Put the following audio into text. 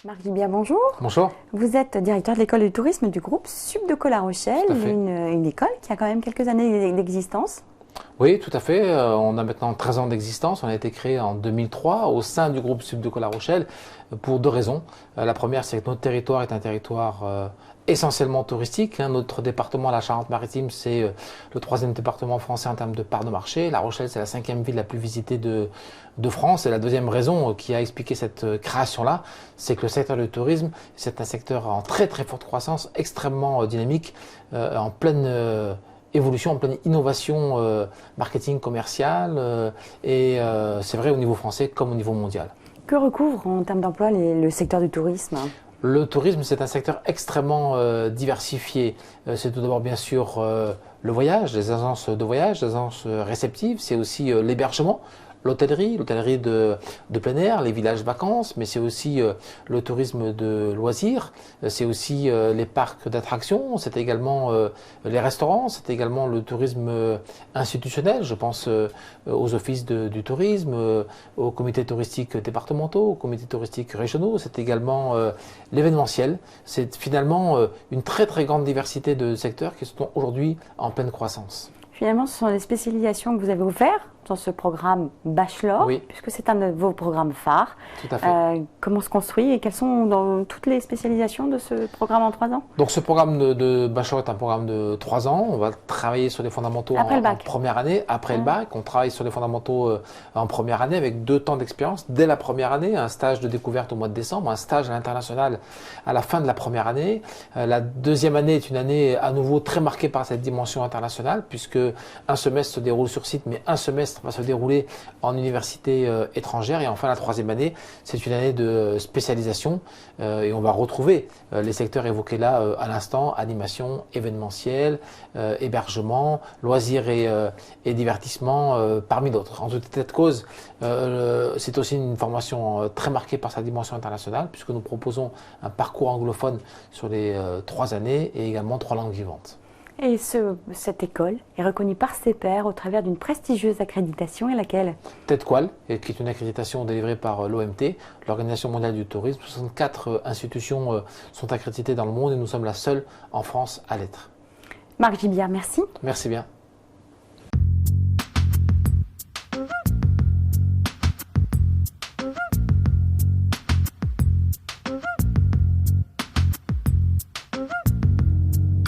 Marc Gibier, bonjour. Bonjour. Vous êtes directeur de l'école du tourisme du groupe Subdeco La Rochelle, une école qui a quand même quelques années d'existence. Oui, tout à fait. On a maintenant 13 ans d'existence. On a été créé en 2003 au sein du groupe Subdeco La Rochelle pour deux raisons. La première, c'est que notre territoire est un territoire essentiellement touristique. Notre département, la Charente-Maritime, c'est le troisième département français en termes de part de marché. La Rochelle, c'est la cinquième ville la plus visitée de France. Et la deuxième raison qui a expliqué cette création-là, c'est que le secteur du tourisme, c'est un secteur en très très forte croissance, extrêmement dynamique, en pleine évolution, en pleine innovation marketing commercial. Et c'est vrai au niveau français comme au niveau mondial. Que recouvre en termes d'emploi le secteur du tourisme ? Le tourisme, c'est un secteur extrêmement diversifié. C'est tout d'abord bien sûr le voyage, les agences de voyage, les agences réceptives. C'est aussi l'hébergement, l'hôtellerie de plein air, les villages vacances, mais c'est aussi le tourisme de loisirs, c'est aussi les parcs d'attractions, c'est également les restaurants, c'est également le tourisme institutionnel. Je pense aux offices du tourisme, aux comités touristiques départementaux, aux comités touristiques régionaux, c'est également l'événementiel. C'est finalement une très très grande diversité de secteurs qui sont aujourd'hui en pleine croissance. Finalement, ce sont les spécialisations que vous avez offertes dans ce programme Bachelor, oui, puisque c'est un de vos programmes phares. Tout à fait. Comment se construit et quelles sont dans toutes les spécialisations de ce programme en 3 ans? Donc ce programme de Bachelor est un programme de 3 ans. On va travailler sur les fondamentaux en première année, après le bac. On travaille sur les fondamentaux en première année avec 2 temps d'expérience. Dès la première année, un stage de découverte au mois de décembre, un stage à l'international à la fin de la première année. La deuxième année est une année à nouveau très marquée par cette dimension internationale, puisque un semestre se déroule sur site, mais un semestre va se dérouler en université étrangère. Et enfin, la troisième année, c'est une année de spécialisation et on va retrouver les secteurs évoqués là à l'instant: animation, événementiel, hébergement, loisirs et divertissement, parmi d'autres. En tout état de cause, c'est aussi une formation très marquée par sa dimension internationale, puisque nous proposons un parcours anglophone sur les 3 années et également 3 langues vivantes. Et cette école est reconnue par ses pairs au travers d'une prestigieuse accréditation, et laquelle? TEDQual, qui est une accréditation délivrée par l'OMT, l'Organisation mondiale du tourisme. 64 institutions sont accréditées dans le monde et nous sommes la seule en France à l'être. Marc Gibier, merci. Merci bien.